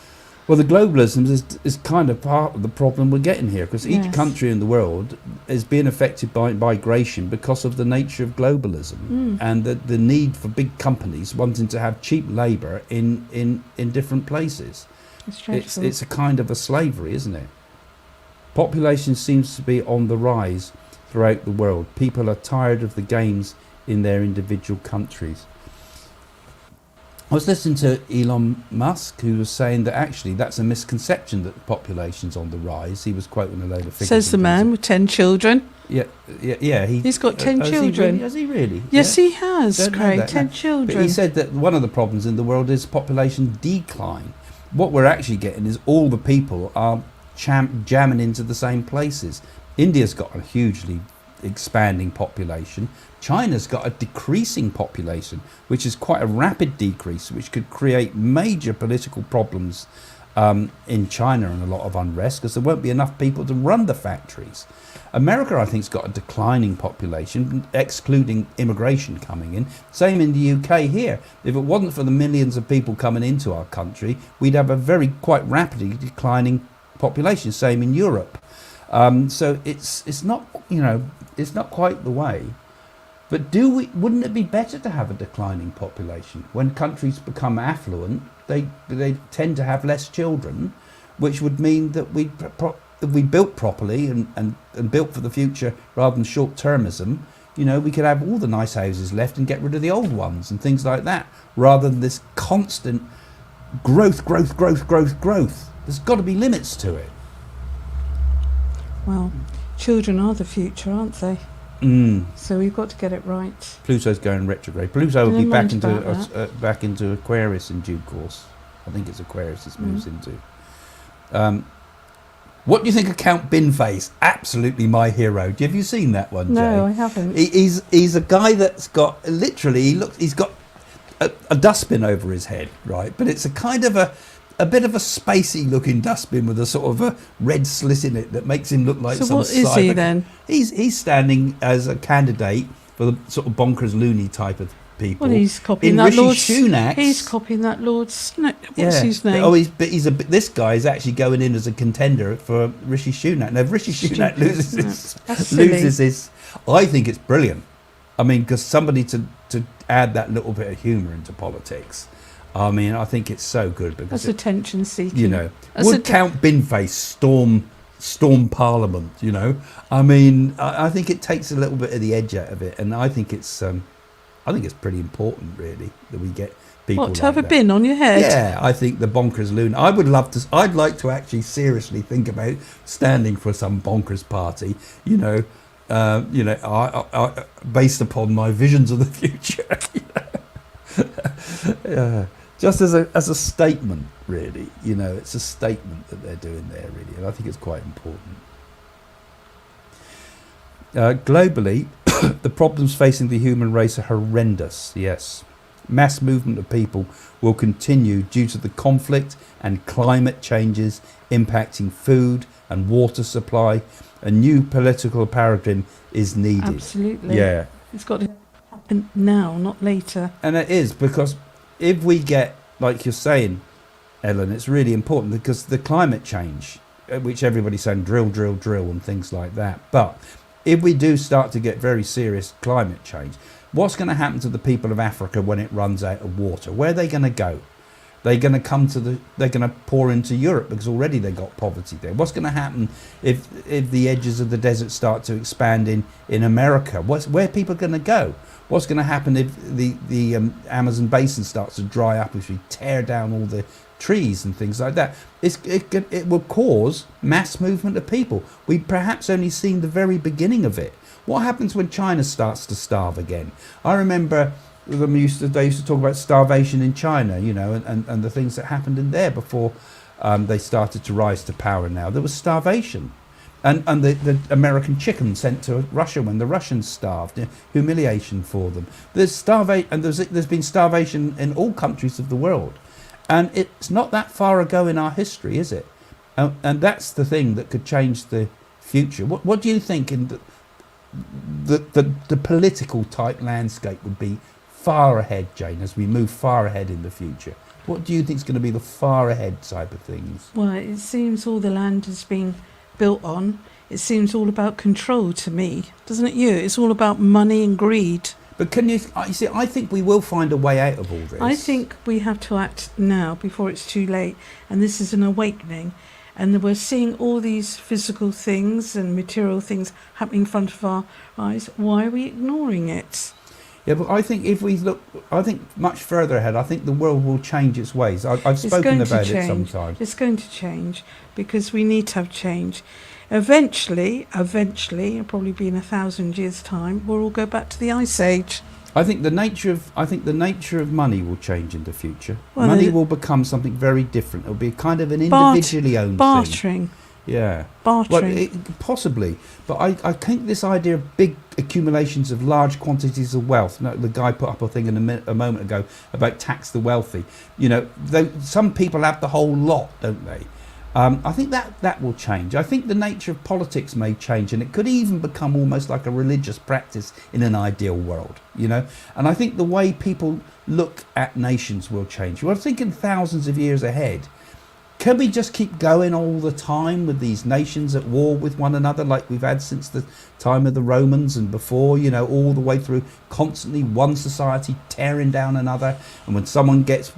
Well, the globalism is kind of part of the problem we're getting here, because each country in the world is being affected by migration because of the nature of globalism and the need for big companies wanting to have cheap labour in different places. It's a kind of a slavery, isn't it? Population seems to be on the rise throughout the world. People are tired of the games in their individual countries. I was listening to Elon Musk, who was saying that actually that's a misconception that the population's on the rise. He was quoting a load of figures. Says the man with 10 children. Yeah. He's got 10 children. Has he really? Yes, he has, Craig. 10 children. But he said that one of the problems in the world is population decline. What we're actually getting is all the people are jamming into the same places. India's got a hugely expanding population. China's got a decreasing population, which is quite a rapid decrease, which could create major political problems in China, and a lot of unrest because there won't be enough people to run the factories. America, I think, has got a declining population, excluding immigration coming in. Same in the UK here. If it wasn't for the millions of people coming into our country, we'd have a quite rapidly declining population. Same in Europe. So it's not, it's not quite the way. But wouldn't it be better to have a declining population? When countries become affluent, they tend to have less children, which would mean that if we built properly and built for the future rather than short-termism, we could have all the nice houses left and get rid of the old ones and things like that, rather than this constant growth. There's got to be limits to it. Well, children are the future, aren't they? So we've got to get it right. Pluto's going retrograde. Pluto will be back into Aquarius in due course. I think it's Aquarius it moves into. What do you think of Count Binface? Absolutely my hero. Have you seen that one, Jay? No, I haven't. He's a guy that's got he's got a dustbin over his head, right? But it's a kind of a bit of a spacey looking dustbin with a sort of a red slit in it that makes him look like So what is he then? He's standing as a candidate for the sort of bonkers loony type of people. Well, he's copying that Lord Sunak. He's copying that Lord Sunak. What's his name? Oh, this guy is actually going in as a contender for Rishi Sunak. Now, if Rishi Sunak loses his, I think it's brilliant. I mean, because somebody to add that little bit of humour into politics. I mean, I think it's so good because that's attention seeking. Would Count Binface storm Parliament? I mean, I think it takes a little bit of the edge out of it, and I think it's pretty important, really, that we get people. What, to have a bin on your head? Yeah, I think the bonkers loon. I'd like to actually seriously think about standing for some bonkers party. I based upon my visions of the future. Just as a statement, really. It's a statement that they're doing there, really, and I think it's quite important. Globally, the problems facing the human race are horrendous, yes. Mass movement of people will continue due to the conflict and climate changes impacting food and water supply. A new political paradigm is needed. Absolutely. Yeah. It's got to happen now, not later. And it is, because if we get, like you're saying, Ellen, it's really important because the climate change, which everybody's saying drill and things like that. But if we do start to get very serious climate change, what's going to happen to the people of Africa when it runs out of water? Where are they going to go? They're going to they're going to pour into Europe because already they got poverty there. What's going to happen if the edges of the desert start to expand in America? Where are people going to go? What's going to happen if the Amazon basin starts to dry up if we tear down all the trees and things like that? It will cause mass movement of people. We've perhaps only seen the very beginning of it. What happens when China starts to starve again? I remember they used to talk about starvation in China, you know, and the things that happened in there before they started to rise to power. Now there was starvation. And the American chicken sent to Russia when the Russians starved, humiliation for them. There's been starvation in all countries of the world, and it's not that far ago in our history, is it? And that's the thing that could change the future. What do you think in the political type landscape would be far ahead, Jane, as we move far ahead in the future? What do you think is going to be the far ahead type of things? Well, it seems all the land has been built on. It seems all about control to me, doesn't it? It's all about money and greed. But you see, I think we will find a way out of all this. I think we have to act now before it's too late, and this is an awakening, and we're seeing all these physical things and material things happening in front of our eyes. Why are we ignoring it? Yeah, but I think if we look, I think much further ahead, I think the world will change its ways. I've spoken about it sometimes. It's going to change because we need to have change. Eventually, it'll probably be in 1,000 years' time, we'll all go back to the Ice Age. I think the nature of money will change in the future. Well, money will become something very different. It'll be kind of an individually owned bartering. thing. Yeah. Bartering. Well, possibly. But I think this idea of big accumulations of large quantities of wealth, the guy put up a thing a moment ago about tax the wealthy. You know, some people have the whole lot, don't they? I think that will change. I think the nature of politics may change, and it could even become almost like a religious practice in an ideal world, you know. And I think the way people look at nations will change. We're thinking thousands of years ahead. Can we just keep going all the time with these nations at war with one another like we've had since the time of the Romans and before, you know, all the way through, constantly one society tearing down another, and when someone gets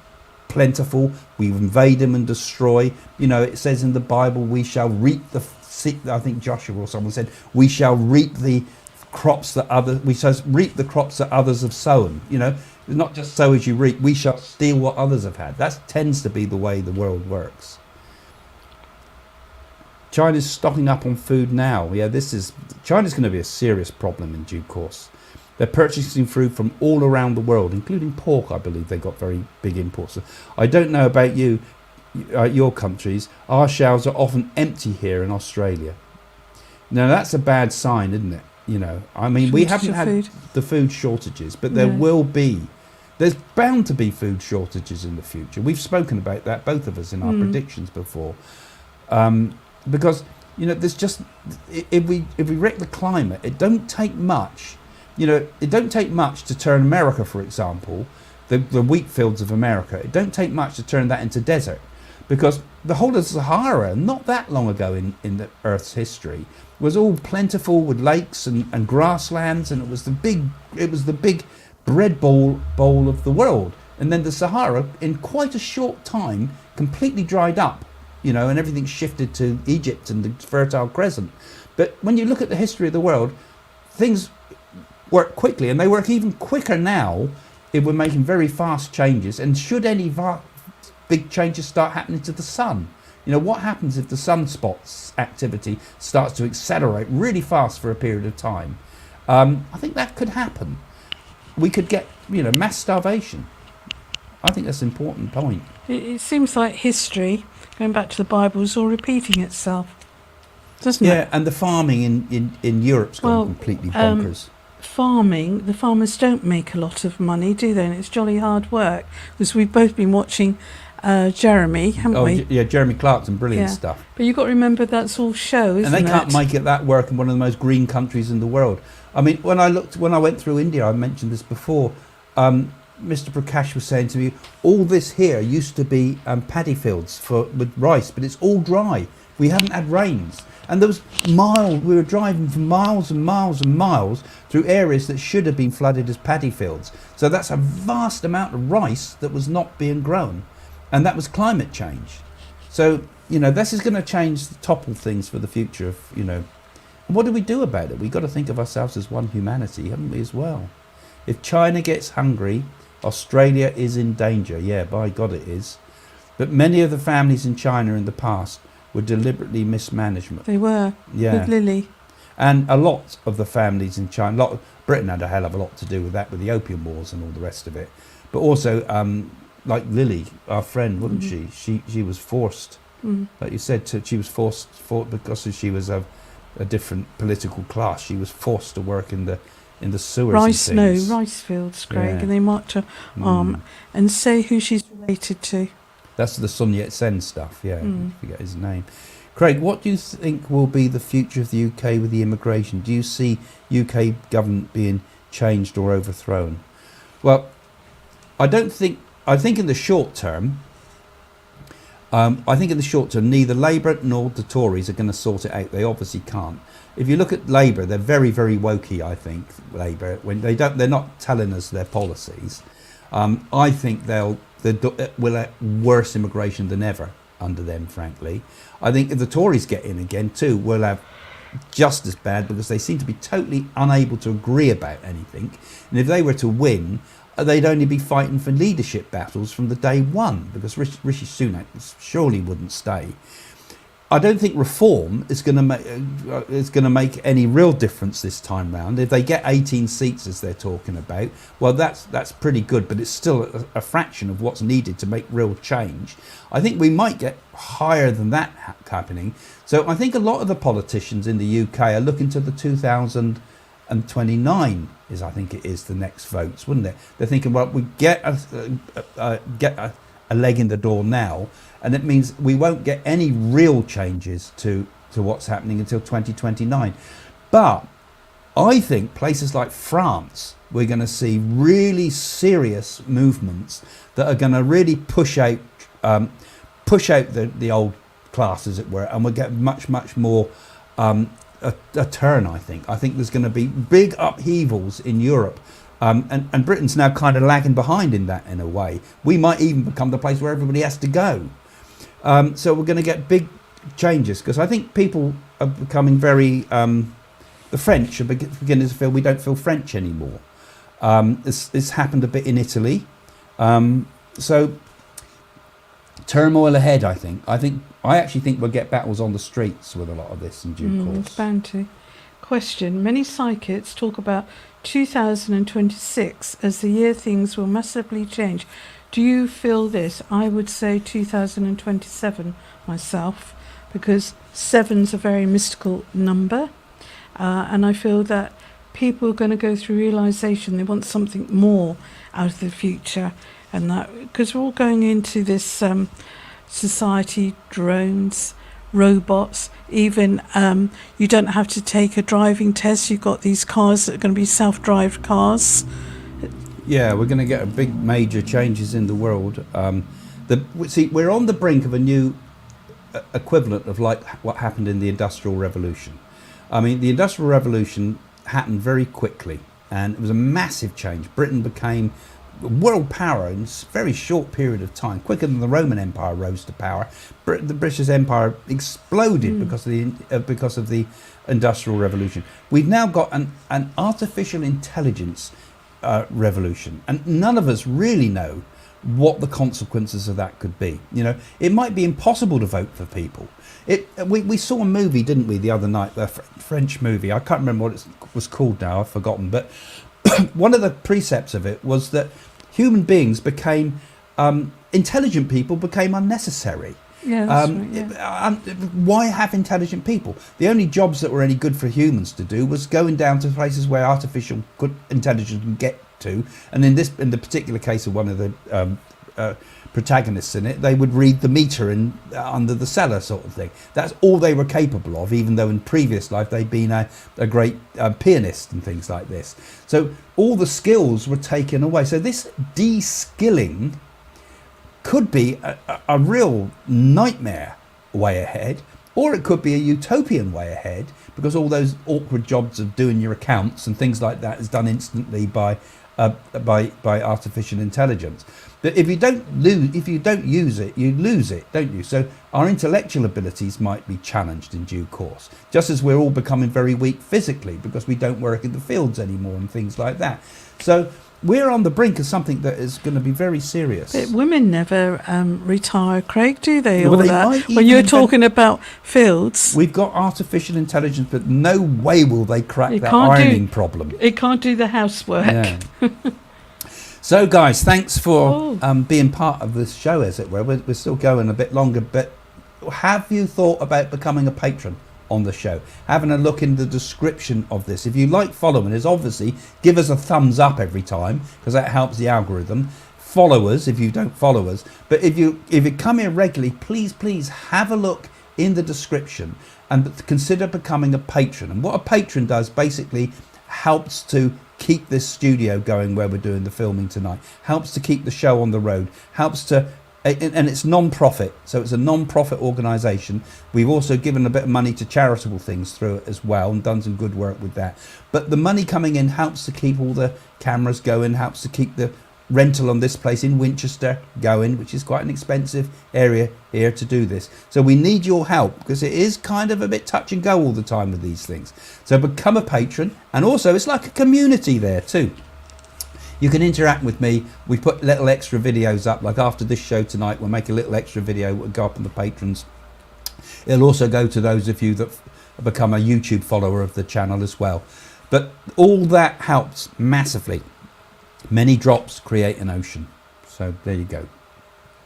plentiful, we invade them and destroy. You know, it says in the Bible, we shall reap I think Joshua or someone said, we shall reap the crops that others have sown. You know, not just sow as you reap, we shall steal what others have had. That tends to be the way the world works. China's stocking up on food now. Yeah, China's going to be a serious problem in due course. They're purchasing food from all around the world, including pork. I believe they've got very big imports. I don't know about your countries. Our shelves are often empty here in Australia. Now that's a bad sign, isn't it? You know, I mean, we haven't had the food shortages, but there will be. There's bound to be food shortages in the future. We've spoken about that, both of us, in our predictions before. Because, you know, there's just, if we wreck the climate, it don't take much. You know, it don't take much to turn America, for example, the wheat fields of America, it don't take much to turn that into desert. Because the whole of Sahara, not that long ago in the Earth's history, was all plentiful with lakes and grasslands, and it was the big bread bowl of the world. And then the Sahara, in quite a short time, completely dried up, you know, and everything shifted to Egypt and the Fertile Crescent. But when you look at the history of the world, things work quickly, and they work even quicker now if we're making very fast changes. And should any big changes start happening to the sun, you know, what happens if the sunspots activity starts to accelerate really fast for a period of time? I think that could happen. We could get, you know, mass starvation. I think that's an important point. It seems like history, going back to the Bible, is all repeating itself, doesn't it? Yeah, and the farming in Europe's gone completely bonkers. The farmers don't make a lot of money, do they? And it's jolly hard work, because we've both been watching Jeremy, haven't we? Yeah, Jeremy Clarkson, brilliant stuff. But you've got to remember that's all show, isn't it? And they can't make it that work in one of the most green countries in the world. I mean, when I went through India, I mentioned this before, Mr. Prakash was saying to me, all this here used to be paddy fields with rice, but it's all dry. We haven't had rains. And there was we were driving for miles and miles and miles through areas that should have been flooded as paddy fields. So that's a vast amount of rice that was not being grown. and that was climate change. So, this is going to topple things for the future of, And what do we do about it? We've got to think of ourselves as one humanity, haven't we, as well? If China gets hungry, Australia is in danger. Yeah, by God it is. But many of the families in China in the past were deliberately mismanagement. They were, with Lily. And a lot of the families in China, Britain had a hell of a lot to do with that, with the Opium Wars and all the rest of it. But also, like Lily, our friend, wasn't she? She was forced, like you said, she was forced because she was of a different political class. She was forced to work in the sewers and things. Rice fields, Greg, and they marked her arm and say who she's related to. That's the Sun Yat-sen stuff, I forget his name. Craig, what do you think will be the future of the UK with the immigration? Do you see UK government being changed or overthrown? Well, I think in the short term, neither Labour nor the Tories are going to sort it out. They obviously can't. If you look at Labour, they're very, very wokey, I think, Labour. When they're not telling us their policies. I think they'll have worse immigration than ever under them, frankly. I think if the Tories get in again too, we'll have just as bad, because they seem to be totally unable to agree about anything. And if they were to win, they'd only be fighting for leadership battles from the day one, because Rishi Sunak surely wouldn't stay. I don't think reform is going to make any real difference this time round. If they get 18 seats, as they're talking about, well, that's pretty good, but it's still a fraction of what's needed to make real change. I think we might get higher than that happening. So I think a lot of the politicians in the UK are looking to the 2029 is, I think it is, the next votes, wouldn't it? They're thinking, well, we get a leg in the door now, and it means we won't get any real changes to what's happening until 2029. But I think places like France, we're going to see really serious movements that are going to really push out the old class, as it were, and we'll get much more a turn. I think there's going to be big upheavals in Europe. And Britain's now kind of lagging behind in that, in a way. We might even become the place where everybody has to go. So we're going to get big changes, because I think people are becoming very... the French are beginning to feel we don't feel French anymore. This happened a bit in Italy. So turmoil ahead, I think. I actually think we'll get battles on the streets with a lot of this in due course. It's bound to. Question. Many psychics talk about 2026 as the year things will massively change. Do you feel this? I would say 2027 myself, because 7's a very mystical number, and I feel that people are going to go through realisation they want something more out of the future, and that because we're all going into this society, drones, robots, even you don't have to take a driving test. You've got these cars that are going to be self-drive cars. Yeah, we're going to get a big major changes in the world. We're on the brink of a new equivalent of like what happened in the Industrial Revolution. I mean, the Industrial Revolution happened very quickly, and it was a massive change. Britain became a world power in a very short period of time, quicker than the Roman Empire rose to power. The British Empire exploded because of the Industrial Revolution. We've now got an artificial intelligence revolution, and none of us really know what the consequences of that could be. It might be impossible to vote for people. We saw a movie, didn't we, the other night, a French movie. I can't remember what it was called now, I've forgotten, but one of the precepts of it was that human beings became intelligent people became unnecessary. Yeah, that's right, yeah. Why have intelligent people? The only jobs that were any good for humans to do was going down to places where artificial intelligence can get to. And in the particular case of one of the protagonists in it, they would read the meter under the cellar, sort of thing. That's all they were capable of, even though in previous life they'd been a great pianist and things like this. So all the skills were taken away. So this de-skilling could be a real nightmare way ahead, or it could be a utopian way ahead, because all those awkward jobs of doing your accounts and things like that is done instantly by artificial intelligence. that if you don't use it, you lose it, don't you? So our intellectual abilities might be challenged in due course, just as we're all becoming very weak physically because we don't work in the fields anymore and things like that. So we're on the brink of something that is going to be very serious. But women never retire, Craig, do they? Well, All they that. might When even you're invent- talking about fields, We've got artificial intelligence, but no way will they crack It that can't do- ironing problem. it can't do the housework. Yeah. So, guys, thanks for Oh. being part of this show, as it were. We're still going a bit longer, but have you thought about becoming a patron on the show? Having a look in the description of this. If you like following us, obviously, give us a thumbs up every time, because that helps the algorithm. Follow us if you don't follow us. But if you come here regularly, please have a look in the description and consider becoming a patron. And what a patron does basically helps to keep this studio going where we're doing the filming tonight, helps to keep the show on the road, helps to, and it's non-profit, so it's a non-profit organisation. We've also given a bit of money to charitable things through it as well and done some good work with that. But the money coming in helps to keep all the cameras going, helps to keep the rental on this place in Winchester going, which is quite an expensive area here to do this. So we need your help, because it is kind of a bit touch and go all the time with these things. So become a patron, and also it's like a community there too. You can interact with me. We put little extra videos up, like after this show tonight we'll make a little extra video that will go up on the patrons. It'll also go to those of you that become a YouTube follower of the channel as well. But all that helps massively. Many drops create an ocean. So there you go.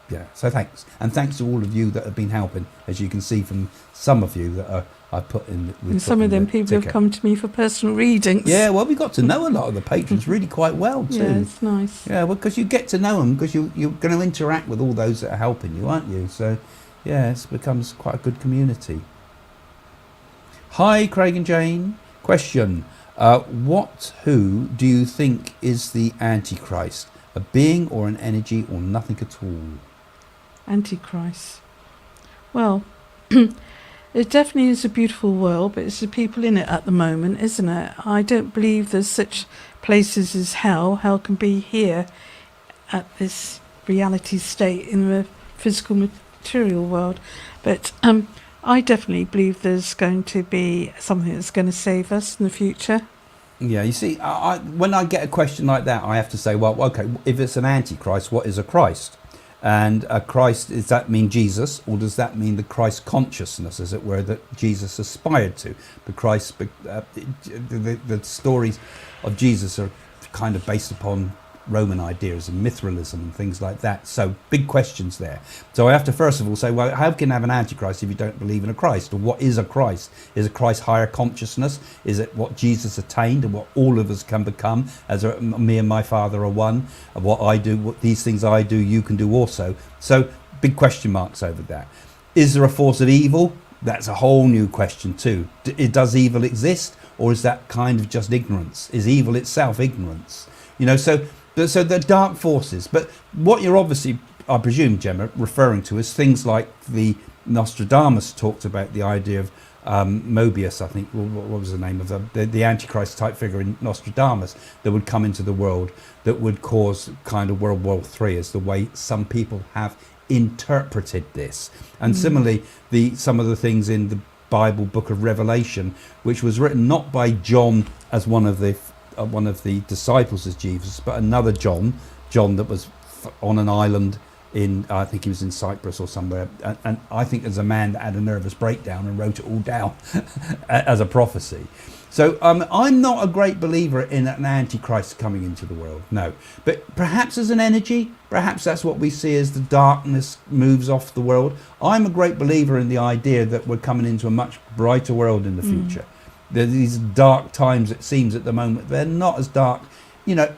Yeah, so thanks. And thanks to all of you that have been helping, as you can see from some of you that I put in. And some of them people have come to me for personal readings. Yeah, well, we got to know a lot of the patrons really quite well too. Yeah, it's nice. Yeah, well, because you get to know them, because you're going to interact with all those that are helping you, aren't you? So, yeah, it becomes quite a good community. Hi, Craig and Jane. Question. Who do you think is the Antichrist? A being or an energy or nothing at all? Antichrist. Well, it definitely is a beautiful world, but it's the people in it at the moment, isn't it? I don't believe there's such places as hell. Hell can be here at this reality state in the physical material world. But I definitely believe there's going to be something that's going to save us in the future. Yeah, you see, when I get a question like that, I have to say, well, okay, if it's an Antichrist, what is a Christ? And a Christ, does that mean Jesus, or does that mean the Christ consciousness, as it were, that Jesus aspired to? The Christ, the stories of Jesus are kind of based upon Roman ideas and Mithralism and things like that. So big questions there. So I have to first of all say, well, how can you have an Antichrist if you don't believe in a Christ? Or what is a Christ? Is a Christ higher consciousness? Is it what Jesus attained and what all of us can become, as me and my Father are one? And what I do, what these things I do, you can do also. So big question marks over that. Is there a force of evil? That's a whole new question too. Does evil exist, or is that kind of just ignorance? Is evil itself ignorance? You know, so they're dark forces. But what you're obviously, I presume, Gemma, referring to is things like the Nostradamus talked about the idea of Mobius, I think. What was the name of the Antichrist type figure in Nostradamus that would come into the world that would cause kind of World War III, is the way some people have interpreted this. And similarly, some of the things in the Bible book of Revelation, which was written not by John as one of the disciples of Jesus, but another John that was on an island in, I think he was in Cyprus or somewhere, and I think there's a man that had a nervous breakdown and wrote it all down as a prophecy. So I'm not a great believer in an Antichrist coming into the world, no. But perhaps as an energy, perhaps that's what we see as the darkness moves off the world. I'm a great believer in the idea that we're coming into a much brighter world in the future. These dark times, it seems at the moment, they're not as dark. You know,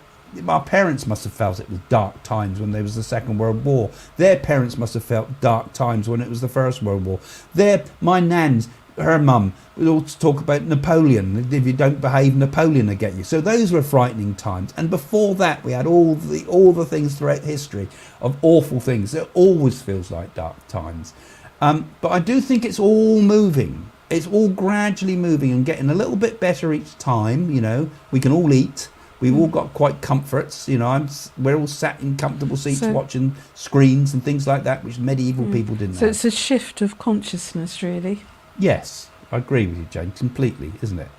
our parents must have felt it was dark times when there was the Second World War. Their parents must have felt dark times when it was the First World War. My nan's, her mum, would all talk about Napoleon. If you don't behave, Napoleon will get you. So those were frightening times. And before that, we had all the things throughout history of awful things. It always feels like dark times. But I do think it's all moving. It's all gradually moving and getting a little bit better each time. You know, we can all eat, We've all got quite comforts, you know. We're all sat in comfortable seats watching screens and things like that, which medieval people didn't have. So it's a shift of consciousness, really. Yes, I agree with you, Jane, completely, isn't it?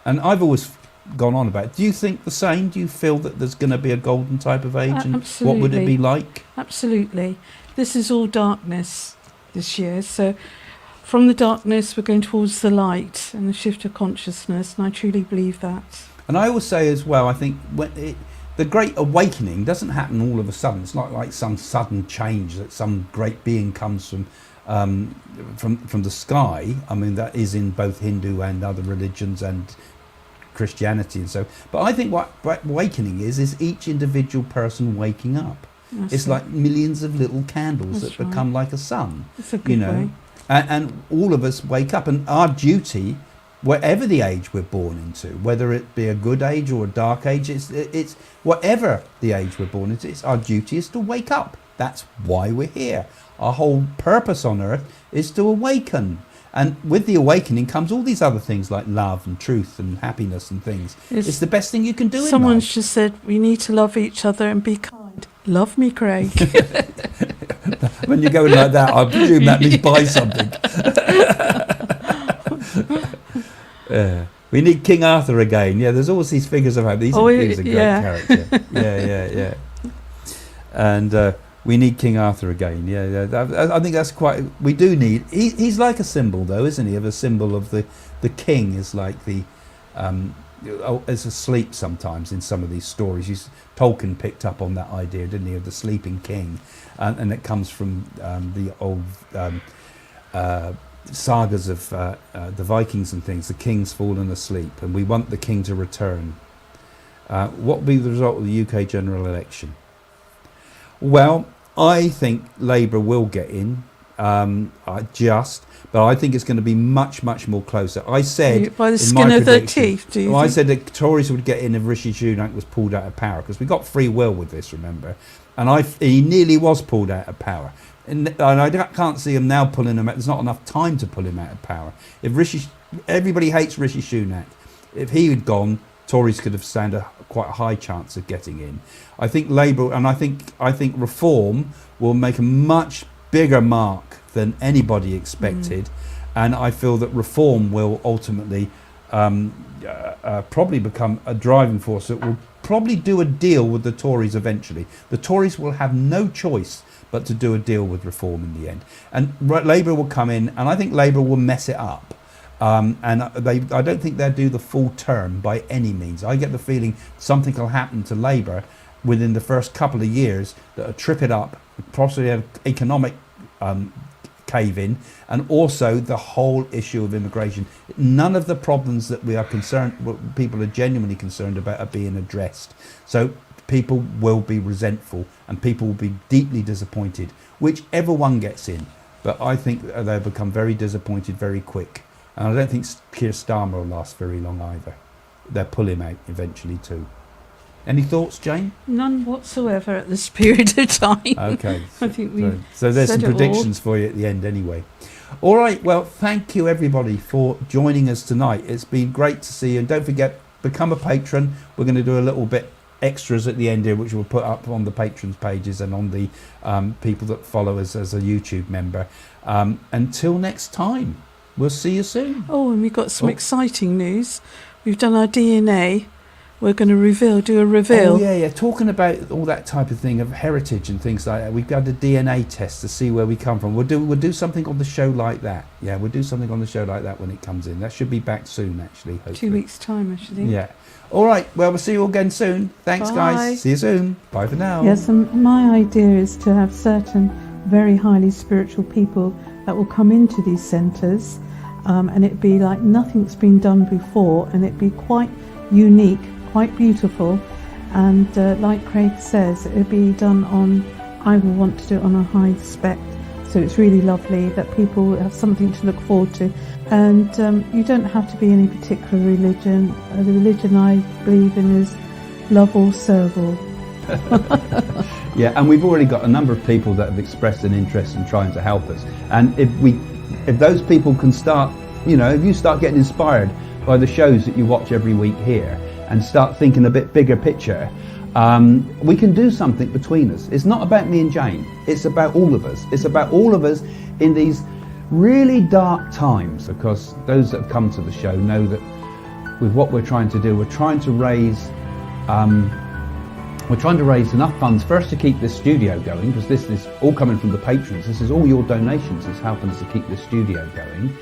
And I've always gone on about it. Do you think the same? Do you feel that there's going to be a golden type of age? And absolutely. What would it be like? Absolutely. This is all darkness this year. So from the darkness, we're going towards the light and the shift of consciousness. And I truly believe that. And I always say as well, I think the Great Awakening doesn't happen all of a sudden. It's not like some sudden change that some great being comes from the sky. I mean, that is in both Hindu and other religions and Christianity and so. But I think what awakening is each individual person waking up. It's like millions of little candles that become like a sun. That's a good way. And all of us wake up, and our duty, whatever the age we're born into, whether it be a good age or a dark age, it's whatever the age we're born into, it's our duty is to wake up. That's why we're here. Our whole purpose on earth is to awaken. And with the awakening comes all these other things like love and truth and happiness and things. It's the best thing you can do in life. Someone's just said we need to love each other and be kind. Love me, Craig. When you're going like that, I presume that means buy something. We need King Arthur again. Yeah, there's always these figures of hope. He's a great character. Yeah. And we need King Arthur again. Yeah. I think that's quite. We do need. He's like a symbol, though, isn't he? Of a symbol of the king is like the. Is asleep sometimes in some of these stories. Tolkien picked up on that idea, didn't he, of the sleeping king, and it comes from the old sagas of the Vikings and things. The king's fallen asleep, and we want the king to return. What will be the result of the UK general election? Well, I think Labour will get in, but I think it's going to be much, much more closer. I said by the skin of their teeth. Do you? I said the Tories would get in if Rishi Sunak was pulled out of power, because we got free will with this, remember? And he nearly was pulled out of power, and I can't see him now pulling him out. There's not enough time to pull him out of power. Everybody hates Rishi Sunak. If he had gone, Tories could have stand quite a high chance of getting in. I think Labour and I think Reform will make a much bigger mark than anybody expected, and I feel that Reform will ultimately probably become a driving force that will probably do a deal with the Tories eventually. The Tories will have no choice but to do a deal with Reform in the end, and Labour will come in, and I think Labour will mess it up. And I don't think they'll do the full term by any means. I get the feeling something will happen to Labour within the first couple of years that will trip it up, possibly have economic cave in, and also the whole issue of immigration. None of the problems that people are genuinely concerned about are being addressed. So people will be resentful and people will be deeply disappointed, whichever one gets in. But I think they'll become very disappointed very quick. And I don't think Keir Starmer will last very long either. They'll pull him out eventually too. Any thoughts, Jane? None whatsoever at this period of time. Okay. I think so there's some predictions for you at the end anyway. All right, well, thank you everybody for joining us tonight. It's been great to see you. And don't forget, become a patron. We're going to do a little bit extras at the end here, which we'll put up on the patrons pages and on the people that follow us as a YouTube member. Until next time, we'll see you soon. Oh, and we've got some exciting news. We've done our DNA. We're going to do a reveal. Oh, yeah. Talking about all that type of thing, of heritage and things like that. We've got a DNA test to see where we come from. We'll do something on the show like that. Yeah, we'll do something on the show like that when it comes in. That should be back soon, actually. Hopefully. 2 weeks' time, actually. Yeah. All right. Well, we'll see you all again soon. Thanks, Bye. guys. See you soon. Bye for now. Yes, and my idea is to have certain very highly spiritual people that will come into these centres, and it'd be like nothing's been done before, and it'd be quite unique, quite beautiful, and like Craig says, it'll be done on, I will want to do it on a high spec, so it's really lovely that people have something to look forward to. And you don't have to be any particular religion. The religion I believe in is love all, serve all. Yeah, and we've already got a number of people that have expressed an interest in trying to help us, and if those people can start, if you start getting inspired by the shows that you watch every week here, and start thinking a bit bigger picture, we can do something between us. It's not about me and Jane, it's about all of us. It's about all of us in these really dark times, because those that have come to the show know that with what we're trying to do, we're trying to raise enough funds first to keep this studio going, because this is all coming from the patrons. This is all your donations that's helping us to keep this studio going.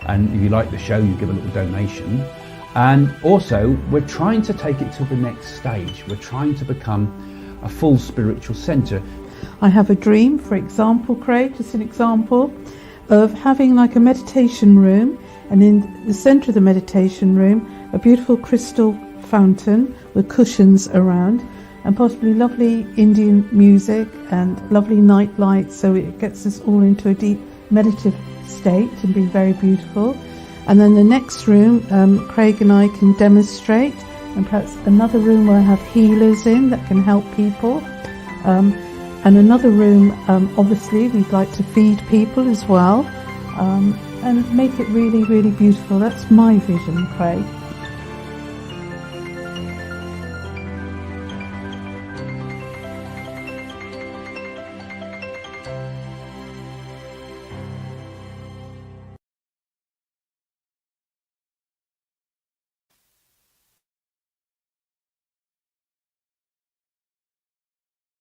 And if you like the show, you give a little donation. And also, we're trying to take it to the next stage. We're trying to become a full spiritual centre. I have a dream, for example, Craig, just an example, of having like a meditation room, and in the centre of the meditation room, a beautiful crystal fountain with cushions around, and possibly lovely Indian music and lovely night lights, so it gets us all into a deep meditative state and be very beautiful. And then the next room, Craig and I can demonstrate, and perhaps another room where I have healers in that can help people. And another room, obviously, we'd like to feed people as well, and make it really, really beautiful. That's my vision, Craig.